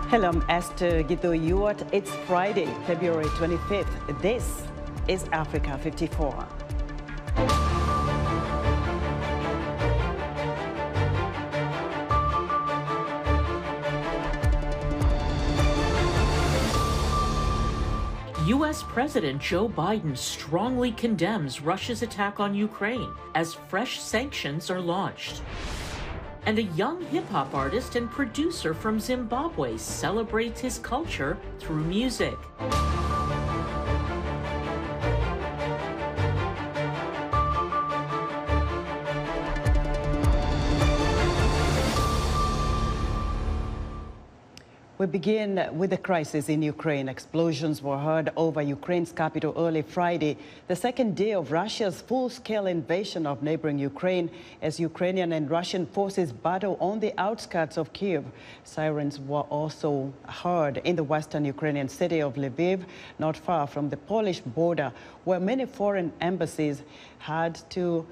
Hello, I'm Esther Githo-Ewart. It's Friday, February 25th. This is Africa 54. U.S. President Joe Biden strongly condemns Russia's attack on Ukraine as fresh sanctions are launched. And a young hip-hop artist and producer from Zimbabwe celebrates his culture through music. We begin with the crisis in Ukraine. Explosions were heard over Ukraine's capital early Friday, the second day of Russia's full-scale invasion of neighboring Ukraine, as Ukrainian and Russian forces battle on the outskirts of Kyiv. Sirens were also heard in the western Ukrainian city of Lviv, not far from the Polish border, where many foreign embassies had to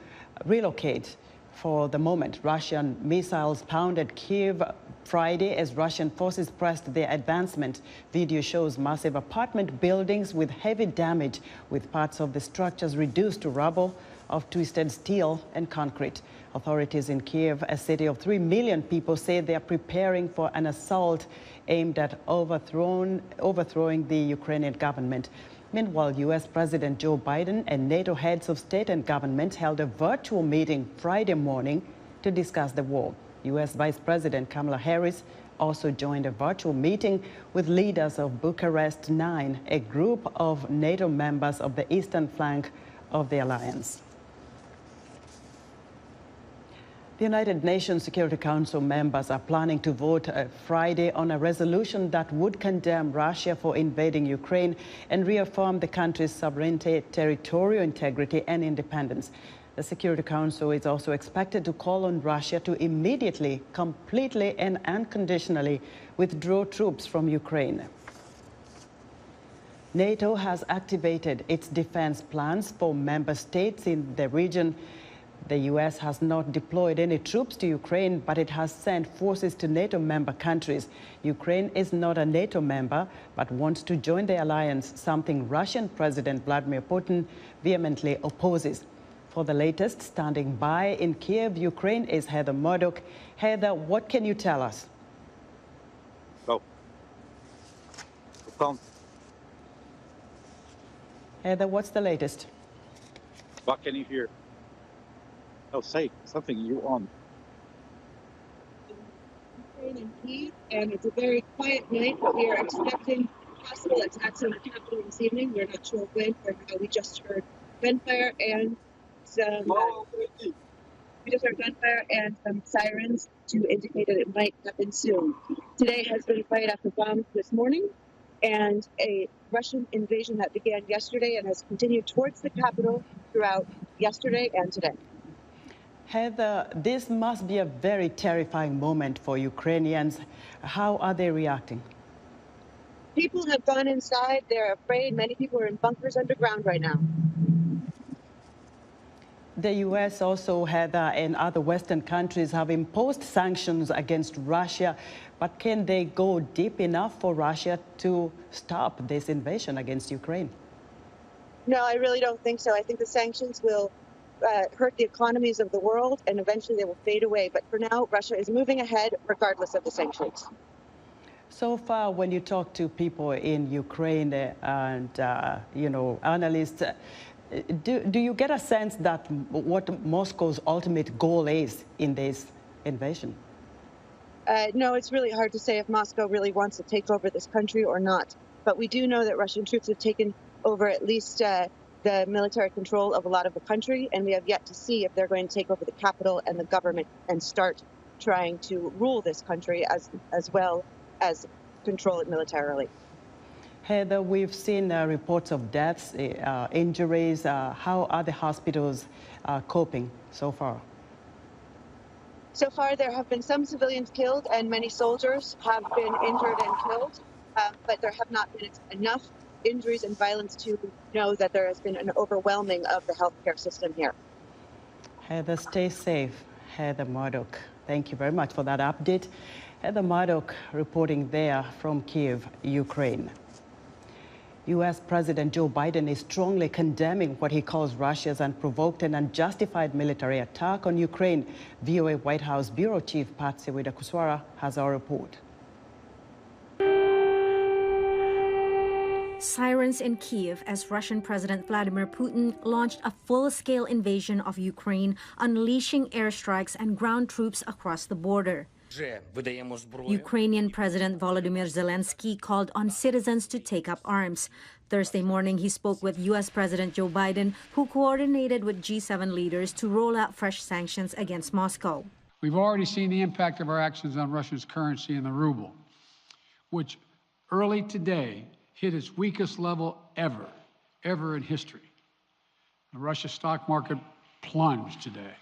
relocate. For the moment, Russian missiles pounded Kyiv Friday as Russian forces pressed their advancement. Video shows massive apartment buildings with heavy damage, with parts of the structures reduced to rubble of twisted steel and concrete. Authorities in Kyiv, a city of 3 million people, say they are preparing for an assault aimed at overthrowing the Ukrainian government. Meanwhile, U.S. President Joe Biden and NATO heads of state and government held a virtual meeting Friday morning to discuss the war. U.S. Vice President Kamala Harris also joined a virtual meeting with leaders of Bucharest 9, a group of NATO members of the eastern flank of the alliance. The United Nations Security Council members are planning to vote Friday on a resolution that would condemn Russia for invading Ukraine and reaffirm the country's sovereignty, territorial integrity and independence. The Security Council is also expected to call on Russia to immediately, completely and unconditionally withdraw troops from Ukraine. NATO has activated its defense plans for member states in the region. The U.S. has not deployed any troops to Ukraine, but it has sent forces to NATO member countries. Ukraine is not a NATO member, but wants to join the alliance, something Russian President Vladimir Putin vehemently opposes. For the latest, standing by in Kyiv, Ukraine, is Heather Murdoch. Heather, what can you tell us? Heather, what's the latest? What can you hear? Oh, say something. You on? Ukraine and Kyiv, and it's a very quiet night, but we are expecting possible attacks on the capital this evening. We're not sure when or how. We just heard gunfire and some sirens to indicate that it might happen soon. Today has been fired after bombs this morning, and a Russian invasion that began yesterday and has continued towards the capital throughout yesterday and today. Heather, this must be a very terrifying moment for Ukrainians. How are they reacting? People have gone inside. They're afraid. Many people are in bunkers underground right now. The U.S. also, Heather, and other Western countries have imposed sanctions against Russia. But can they go deep enough for Russia to stop this invasion against Ukraine? No, I really don't think so. I think the sanctions will hurt the economies of the world, and eventually they will fade away. But for now, Russia is moving ahead regardless of the sanctions. So far, when you talk to people in Ukraine and, analysts, do you get a sense that what Moscow's ultimate goal is in this invasion? No, it's really hard to say if Moscow really wants to take over this country or not. But we do know that Russian troops have taken over at least the military control of a lot of the country, and we have yet to see if they're going to take over the capital and the government and start trying to rule this country as well as control it militarily. Heather, we've seen reports of deaths, injuries. How are the hospitals coping so far? So far, there have been some civilians killed, and many soldiers have been injured and killed, but there have not been enough injuries and violence to know that there has been an overwhelming of the healthcare system here. Heather, stay safe. Heather Murdoch. Thank you very much for that update. Heather Murdoch reporting there from Kiev, Ukraine. U.S. President Joe Biden is strongly condemning what he calls Russia's unprovoked and unjustified military attack on Ukraine. VOA White House Bureau Chief Patsy Widakuswara has our report. Sirens in Kiev as Russian President Vladimir Putin launched a full-scale invasion of Ukraine, unleashing airstrikes and ground troops across the border. Ukrainian President Volodymyr Zelensky called on citizens to take up arms. Thursday morning, he spoke with U.S. President Joe Biden, who coordinated with G7 leaders to roll out fresh sanctions against Moscow. We've already seen the impact of our actions on Russia's currency and the ruble, which early today hit its weakest level ever in history. The Russia stock market plunged today.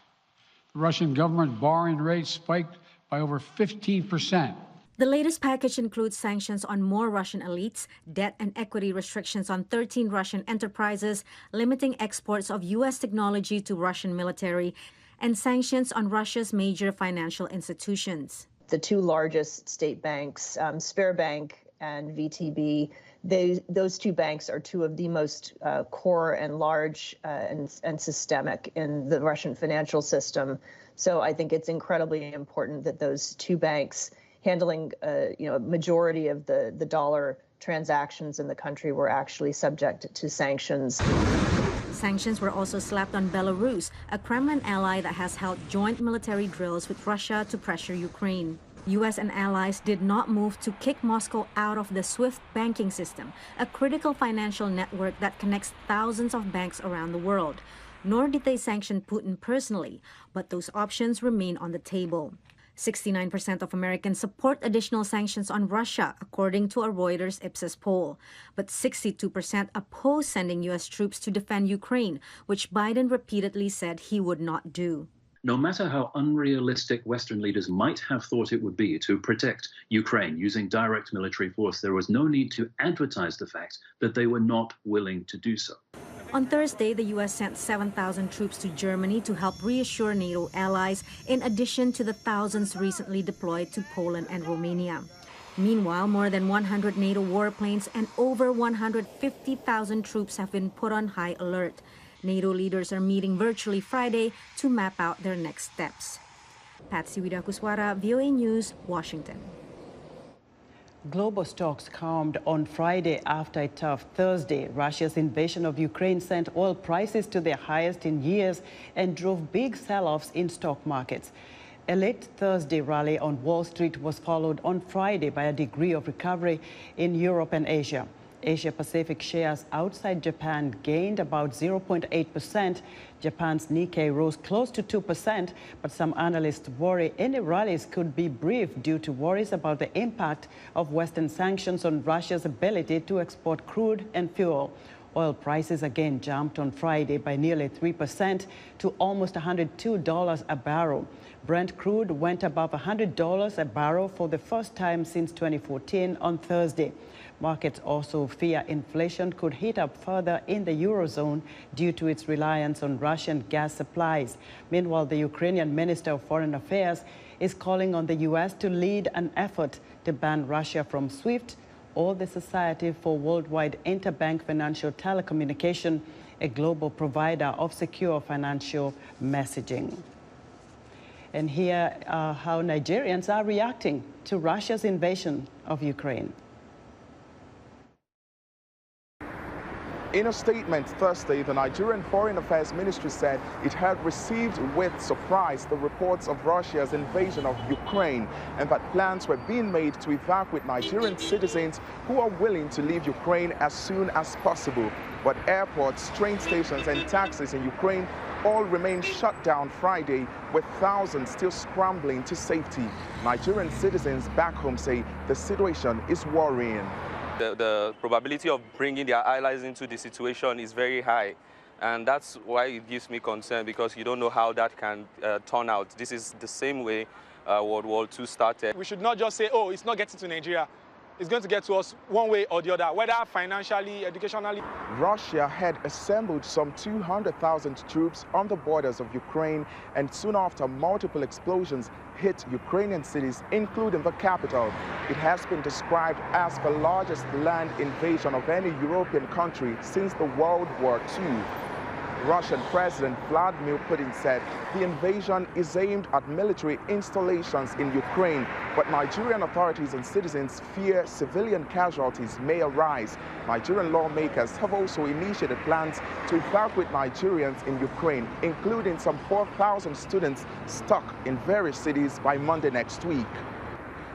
The Russian government borrowing rate spiked by over 15%. The latest package includes sanctions on more Russian elites, debt and equity restrictions on 13 Russian enterprises, limiting exports of U.S. technology to Russian military, and sanctions on Russia's major financial institutions. The two largest state banks, Sberbank and VTB, those two banks are two of the most core and large and systemic in the Russian financial system. So I think it's incredibly important that those two banks handling a majority of the dollar transactions in the country were actually subject to sanctions. Sanctions were also slapped on Belarus, a Kremlin ally that has held joint military drills with Russia to pressure Ukraine. U.S. and allies did not move to kick Moscow out of the SWIFT banking system, a critical financial network that connects thousands of banks around the world. Nor did they sanction Putin personally, but those options remain on the table. 69% of Americans support additional sanctions on Russia, according to a Reuters Ipsos poll. But 62% oppose sending U.S. troops to defend Ukraine, which Biden repeatedly said he would not do. No matter how unrealistic Western leaders might have thought it would be to protect Ukraine using direct military force, there was no need to advertise the fact that they were not willing to do so. On Thursday, the U.S. sent 7,000 troops to Germany to help reassure NATO allies, in addition to the thousands recently deployed to Poland and Romania. Meanwhile, more than 100 NATO warplanes and over 150,000 troops have been put on high alert. NATO leaders are meeting virtually Friday to map out their next steps. Patsy Widakuswara, VOA News, Washington. Global stocks calmed on Friday after a tough Thursday. Russia's invasion of Ukraine sent oil prices to their highest in years and drove big sell-offs in stock markets. A late Thursday rally on Wall Street was followed on Friday by a degree of recovery in Europe and Asia. Asia-Pacific shares outside Japan gained about 0.8%. Japan's Nikkei rose close to 2%, but some analysts worry any rallies could be brief due to worries about the impact of Western sanctions on Russia's ability to export crude and fuel. Oil prices again jumped on Friday by nearly 3% to almost $102 a barrel. Brent crude went above $100 a barrel for the first time since 2014 on Thursday. Markets also fear inflation could heat up further in the Eurozone due to its reliance on Russian gas supplies. Meanwhile, the Ukrainian Minister of Foreign Affairs is calling on the U.S. to lead an effort to ban Russia from SWIFT or the Society for Worldwide Interbank Financial Telecommunication, a global provider of secure financial messaging. And here are how Nigerians are reacting to Russia's invasion of Ukraine. In a statement Thursday, the Nigerian Foreign Affairs Ministry said it had received with surprise the reports of Russia's invasion of Ukraine and that plans were being made to evacuate Nigerian citizens who are willing to leave Ukraine as soon as possible. But airports, train stations and taxis in Ukraine all remain shut down Friday, with thousands still scrambling to safety. Nigerian citizens back home say the situation is worrying. The probability of bringing their allies into the situation is very high. And that's why it gives me concern, because you don't know how that can turn out. This is the same way World War II started. We should not just say, oh, it's not getting to Nigeria. is going to get to us one way or the other, whether financially, educationally. Russia had assembled some 200,000 troops on the borders of Ukraine, and soon after, multiple explosions hit Ukrainian cities, including the capital. It has been described as the largest land invasion of any European country since the World War II. Russian President Vladimir Putin said the invasion is aimed at military installations in Ukraine, but Nigerian authorities and citizens fear civilian casualties may arise. Nigerian lawmakers have also initiated plans to evacuate Nigerians in Ukraine, including some 4,000 students stuck in various cities by Monday next week.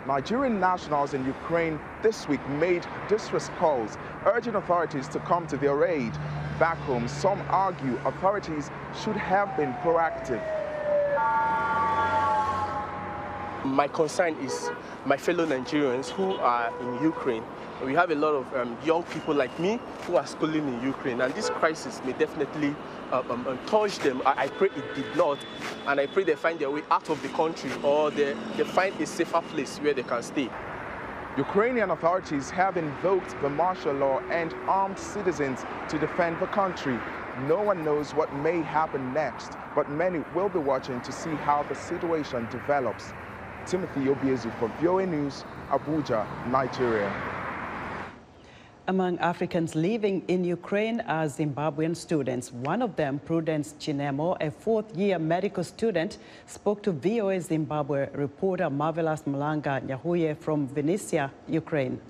Nigerian nationals in Ukraine this week made distress calls, urging authorities to come to their aid. Back home, some argue authorities should have been proactive. My concern is my fellow Nigerians who are in Ukraine. We have a lot of young people like me who are schooling in Ukraine, and this crisis may definitely touch them. I pray it did not, and I pray they find their way out of the country, or they find a safer place where they can stay. Ukrainian authorities have invoked the martial law and armed citizens to defend the country. No one knows what may happen next, but many will be watching to see how the situation develops. Timothy Obiezu for VOA News, Abuja, Nigeria. Among Africans living in Ukraine are Zimbabwean students. One of them, Prudence Chinemo, a fourth-year medical student, spoke to VOA Zimbabwe reporter Marvelous Mlanga Nyahuye from Vinnytsia, Ukraine.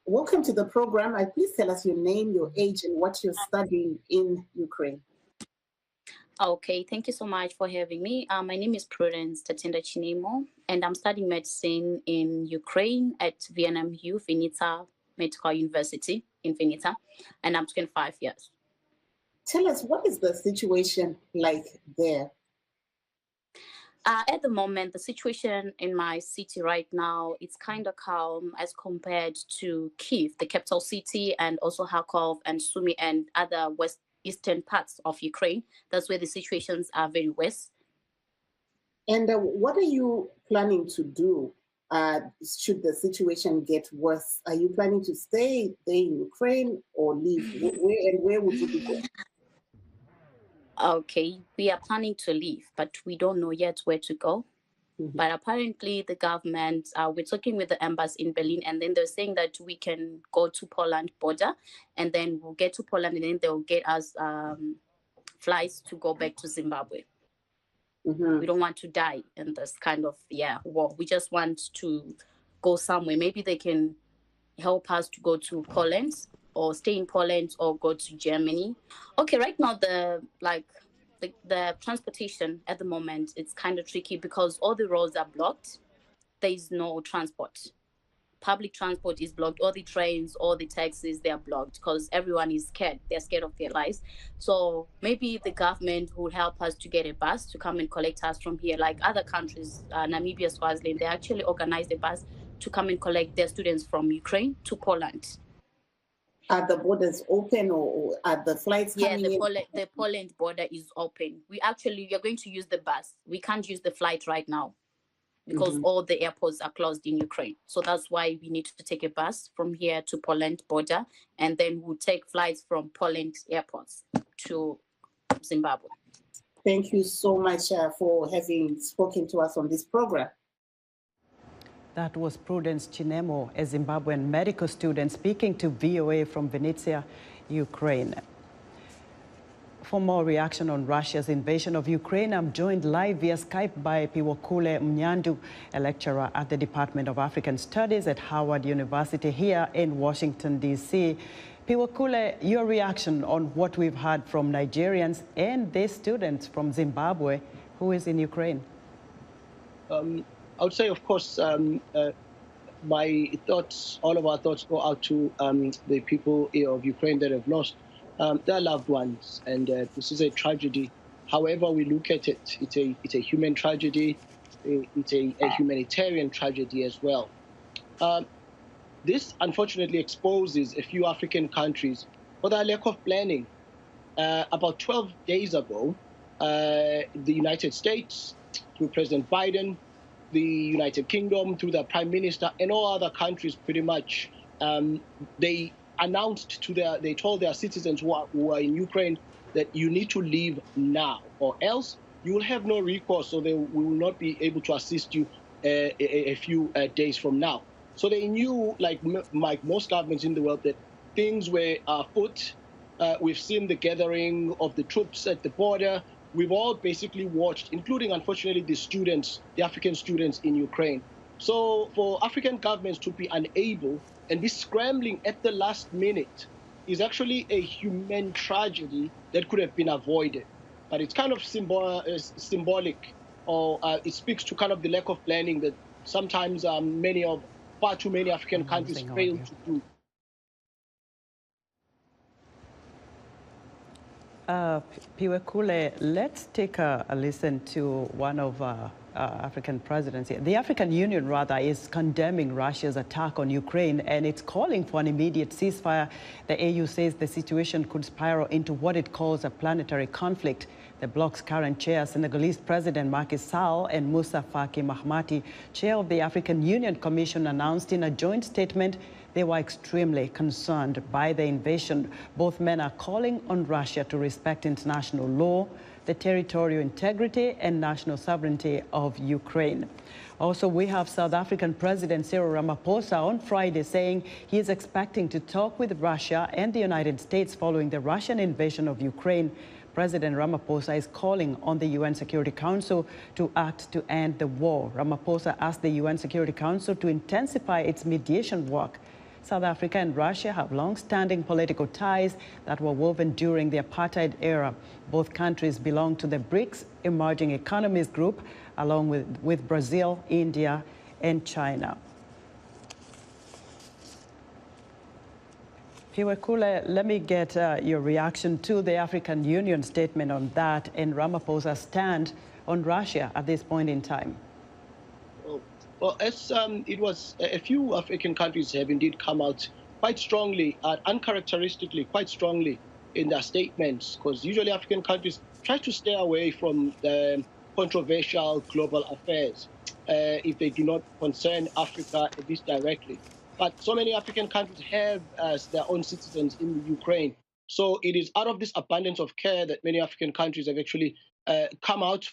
Welcome to the program. Please tell us your name, your age, and what you're studying in Ukraine. Okay, thank you so much for having me. My name is Prudence Chinemo, and I'm studying medicine in Ukraine at VNMU, Vinnytsia Medical University in Vinnytsia, and I'm 25 years. Tell us, what is the situation like there? At the moment, the situation in my city right now, it's kind of calm as compared to Kyiv, the capital city, and also Kharkov and Sumy and other eastern parts of Ukraine. That's where the situations are very worse. And what are you planning to do should the situation get worse? Are you planning to stay in Ukraine or leave? Where would you be going? Okay, we are planning to leave, but we don't know yet where to go. Mm-hmm. But apparently the government, we're talking with the embassy in Berlin, and then they're saying that we can go to Poland border, and then we'll get to Poland, and then they'll get us flights to go back to Zimbabwe. Mm-hmm. We don't want to die in this kind of war. We just want to go somewhere. Maybe they can help us to go to Poland, or stay in Poland, or go to Germany. Okay, right now the transportation at the moment, it's kind of tricky because all the roads are blocked. There is no transport. Public transport is blocked. All the trains, all the taxis, they are blocked because everyone is scared. They're scared of their lives. So maybe the government will help us to get a bus to come and collect us from here. Like other countries, Namibia, Swaziland, they actually organized a bus to come and collect their students from Ukraine to Poland. Are the borders open, or are the flights coming in? The Poland border is open. We are going to use the bus. We can't use the flight right now because all the airports are closed in Ukraine. So that's why we need to take a bus from here to Poland border, and then we'll take flights from Poland airports to Zimbabwe. Thank you so much for having spoken to us on this program. That was Prudence Chinemo, a Zimbabwean medical student, speaking to VOA from Vinnytsia, Ukraine. For more reaction on Russia's invasion of Ukraine, I'm joined live via Skype by Piwokule Mnyandu, a lecturer at the Department of African Studies at Howard University here in Washington, D.C. Piwokule, your reaction on what we've heard from Nigerians and their students from Zimbabwe who is in Ukraine? I would say, of course, my thoughts, all of our thoughts go out to the people of Ukraine that have lost their loved ones, and this is a tragedy. However we look at it, it's a human tragedy, it's a humanitarian tragedy as well. This unfortunately exposes a few African countries for their lack of planning. About 12 days ago, the United States, through President Biden, the United Kingdom, through the Prime Minister, and all other countries pretty much, they announced they told their citizens who are in Ukraine that you need to leave now, or else you will have no recourse, so we will not be able to assist you a few days from now. So they knew, like most governments in the world, that things were afoot. We've seen the gathering of the troops at the border. We've all basically watched, including, unfortunately, the African students in Ukraine. So for African governments to be unable and be scrambling at the last minute is actually a human tragedy that could have been avoided. But it's kind of symbolic, or it speaks to kind of the lack of planning that sometimes far too many African countries fail to do. Piwekule, let's take a listen to one of African presidents here. The African Union, rather, is condemning Russia's attack on Ukraine, and it's calling for an immediate ceasefire. The AU says the situation could spiral into what it calls a planetary conflict. The bloc's current chair, Senegalese President Macky Sall, and Moussa Faki Mahamat, chair of the African Union Commission, announced in a joint statement they were extremely concerned by the invasion. Both men are calling on Russia to respect international law, the territorial integrity and national sovereignty of Ukraine. Also, we have South African President Cyril Ramaphosa on Friday saying he is expecting to talk with Russia and the United States following the Russian invasion of Ukraine. President Ramaphosa is calling on the UN Security Council to act to end the war. Ramaphosa asked the UN Security Council to intensify its mediation work. South Africa and Russia have long-standing political ties that were woven during the apartheid era. Both countries belong to the BRICS Emerging Economies Group, along with Brazil, India, and China. Piwekule, let me get your reaction to the African Union statement on that and Ramaphosa's stand on Russia at this point in time. Well, as it was, a few African countries have indeed come out quite strongly, uncharacteristically quite strongly in their statements, because usually African countries try to stay away from the controversial global affairs if they do not concern Africa, at least directly. But so many African countries have their own citizens in the Ukraine. So it is out of this abundance of care that many African countries have actually come out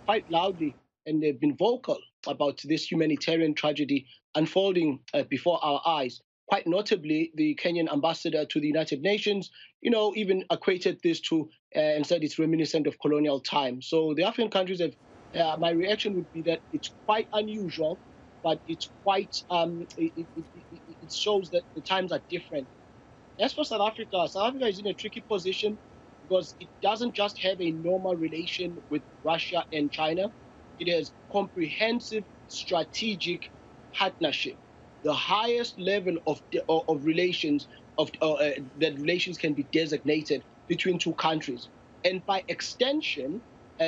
quite loudly, and they've been vocal about this humanitarian tragedy unfolding before our eyes. Quite notably, the Kenyan ambassador to the United Nations, even equated this to and said it's reminiscent of colonial times. So the African countries have, my reaction would be that it's quite unusual, but it's quite, it shows that the times are different. As for South Africa is in a tricky position because it doesn't just have a normal relation with Russia and China. It has comprehensive strategic partnership, the highest level of relations that relations can be designated between two countries. And by extension,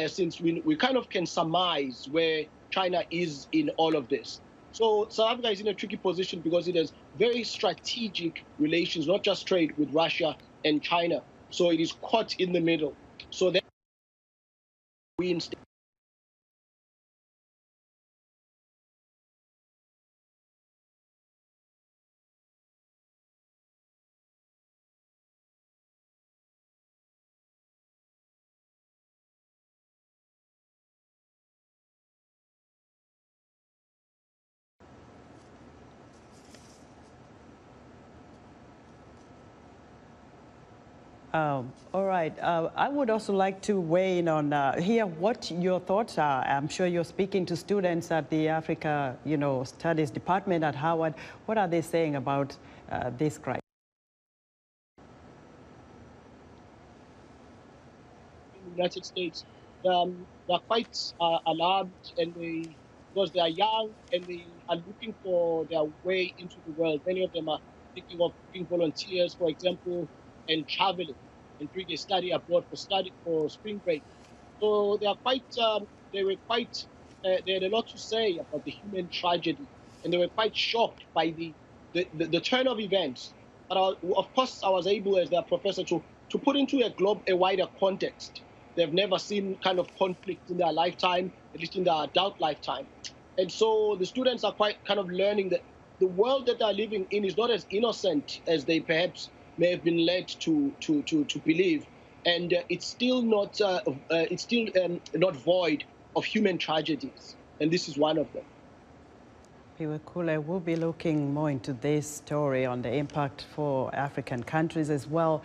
since we kind of can surmise where China is in all of this. So South Africa is in a tricky position because it has very strategic relations, not just trade, with Russia and China. So it is caught in the middle. So that we instead all right. I would also like to weigh in on hear what your thoughts are. I'm sure you're speaking to students at the Africa, Studies Department at Howard. What are they saying about this crisis? In the United States, they're quite alarmed, and because they are young and they are looking for their way into the world. Many of them are thinking of being volunteers, for example, and traveling and doing a study abroad for spring break. So they are quite, they had a lot to say about the human tragedy, and they were quite shocked by the turn of events. But of course, I was able, as their professor, to put into a wider context. They've never seen kind of conflict in their lifetime, at least in their adult lifetime. And so the students are quite kind of learning that the world that they're living in is not as innocent as they perhaps may have been led to believe. And it's still not not void of human tragedies. And this is one of them. Piwekule, we'll be looking more into this story on the impact for African countries as well.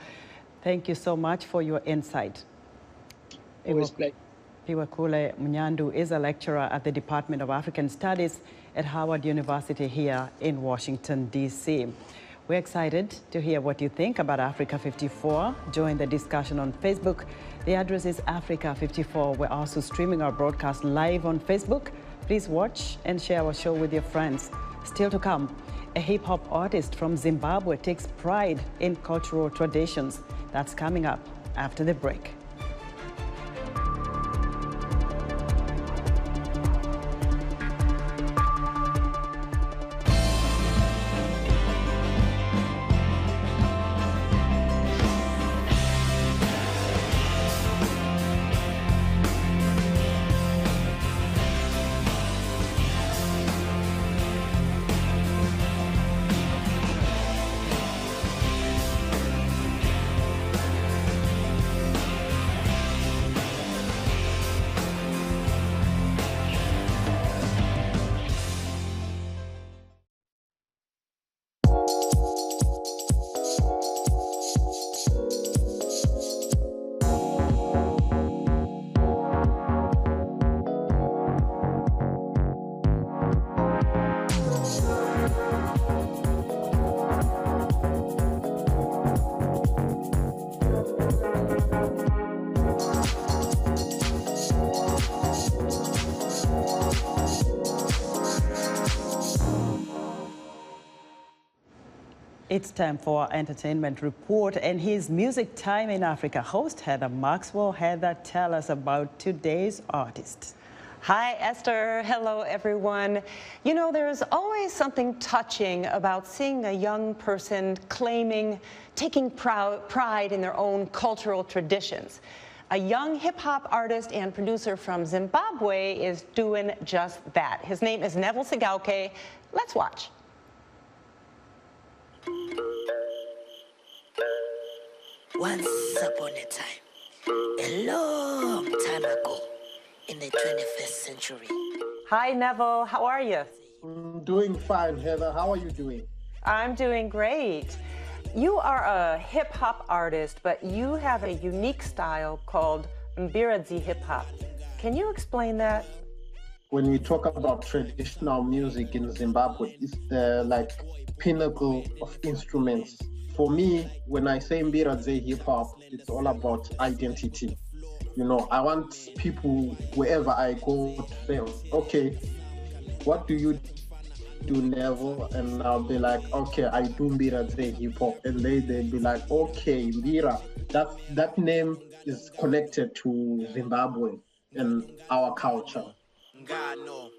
Thank you so much for your insight. Piwekule Mnyandu is a lecturer at the Department of African Studies at Howard University here in Washington, D.C. We're excited to hear what you think about Africa 54. Join the discussion on Facebook. The address is Africa 54. We're also streaming our broadcast live on Facebook. Please watch and share our show with your friends. Still to come, a hip-hop artist from Zimbabwe takes pride in cultural traditions. That's coming up after the break. It's time for our entertainment report and his Music Time in Africa host, Heather Maxwell. Heather, tell us about today's artist. Hi, Esther. Hello, everyone. You know, there's always something touching about seeing a young person taking pride in their own cultural traditions. A young hip-hop artist and producer from Zimbabwe is doing just that. His name is Neville Sigauke. Let's watch. Once upon a time, a long time ago, in the 21st century. Hi, Neville. How are you? I'm doing fine, Heather. How are you doing? I'm doing great. You are a hip-hop artist, but you have a unique style called Mbiradzi hip-hop. Can you explain that? When we talk about traditional music in Zimbabwe, it's the pinnacle of instruments. For me, when I say Mbiradzi hip-hop, it's all about identity. You know, I want people, wherever I go, to say, okay, what do you do, Neville? And I'll be like, okay, I do Mbiradzi hip-hop. And they'll be like, okay, Mbira, that name is connected to Zimbabwe and our culture. Ngano,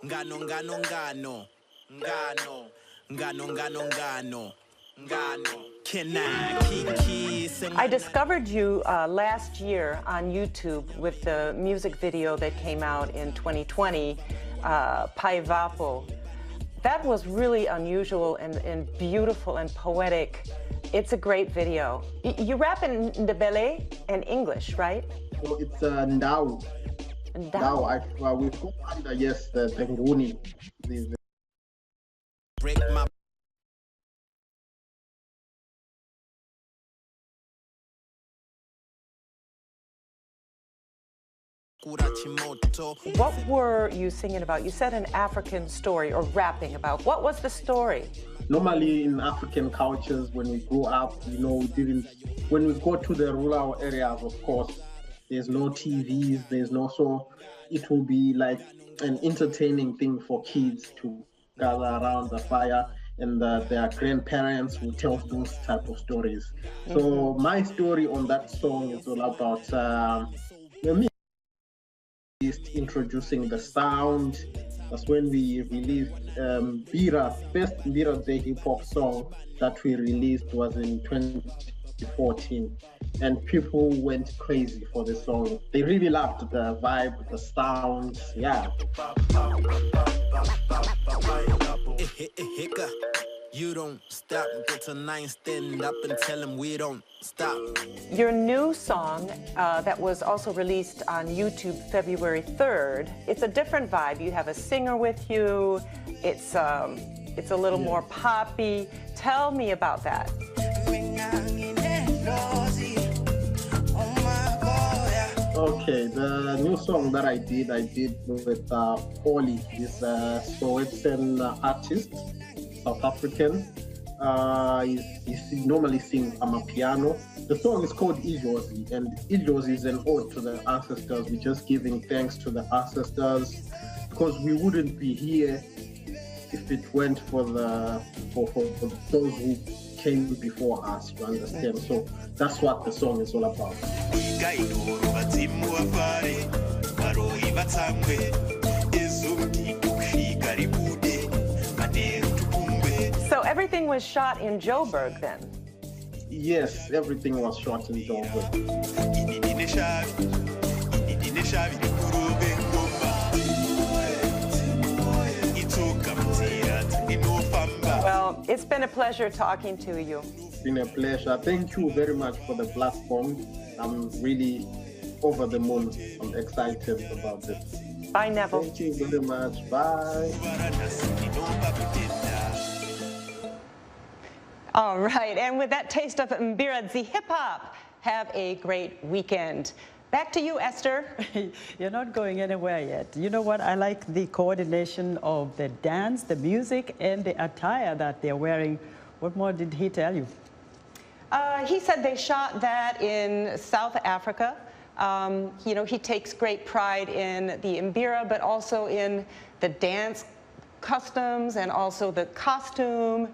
ngano, ngano, ngano, ngano, ngano, ngano, ngano, ngano. I discovered you last year on YouTube with the music video that came out in 2020, Paivapo. That was really unusual and beautiful and poetic. It's a great video. You rap in Ndebele and English, right? So it's Ndau. Ndau. We put under, yes, the Nguni. Break my What were you singing about? You said an African story or rapping about. What was the story? Normally in African cultures, when we grow up, you know, when we go to the rural areas, of course, there's no TVs, so it will be like an entertaining thing for kids to gather around the fire and their grandparents will tell those type of stories. Mm-hmm. So my story on that song is all about me introducing the sound. That's when we released first Mbiradzi hip hop song that we released was in 2014, and people went crazy for the song. They really loved the vibe, the sounds, yeah. You don't stop, get to 9, stand up and tell them we don't stop. Your new song that was also released on YouTube February 3rd, it's a different vibe. You have a singer with you. It's a little more poppy. Tell me about that. Okay, the new song that I did with Oli. So it's an artist, South African. He normally sings amapiano. The song is called Idlozi, and Idlozi is an ode to the ancestors. We're just giving thanks to the ancestors, because we wouldn't be here if it weren't for those who came before us, you understand? So that's what the song is all about. So everything was shot in Joburg then? Yes, everything was shot in Joburg. Well, it's been a pleasure talking to you. It's been a pleasure. Thank you very much for the platform. I'm really over the moon. I'm excited about it. Bye, Neville. Thank you very much. Bye. All right, and with that taste of Mbiradzi hip-hop, have a great weekend. Back to you, Esther. You're not going anywhere yet. You know what? I like the coordination of the dance, the music, and the attire that they're wearing. What more did he tell you? He said they shot that in South Africa. You know, he takes great pride in the Mbira, but also in the dance customs and also the costume.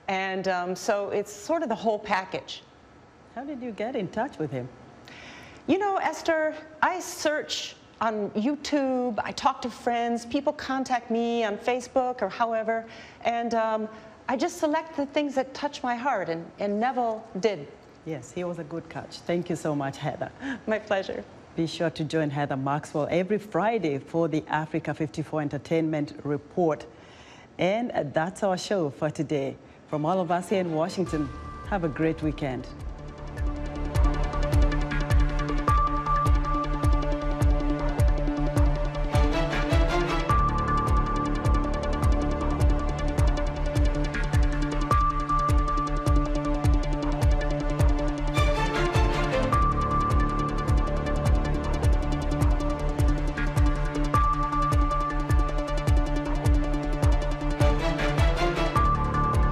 And so it's sort of the whole package. How did you get in touch with him? You know, Esther, I search on YouTube, I talk to friends, people contact me on Facebook or however, and I just select the things that touch my heart, and Neville did. Yes, he was a good catch. Thank you so much, Heather. My pleasure. Be sure to join Heather Maxwell every Friday for the Africa 54 Entertainment Report. And that's our show for today. From all of us here in Washington, have a great weekend.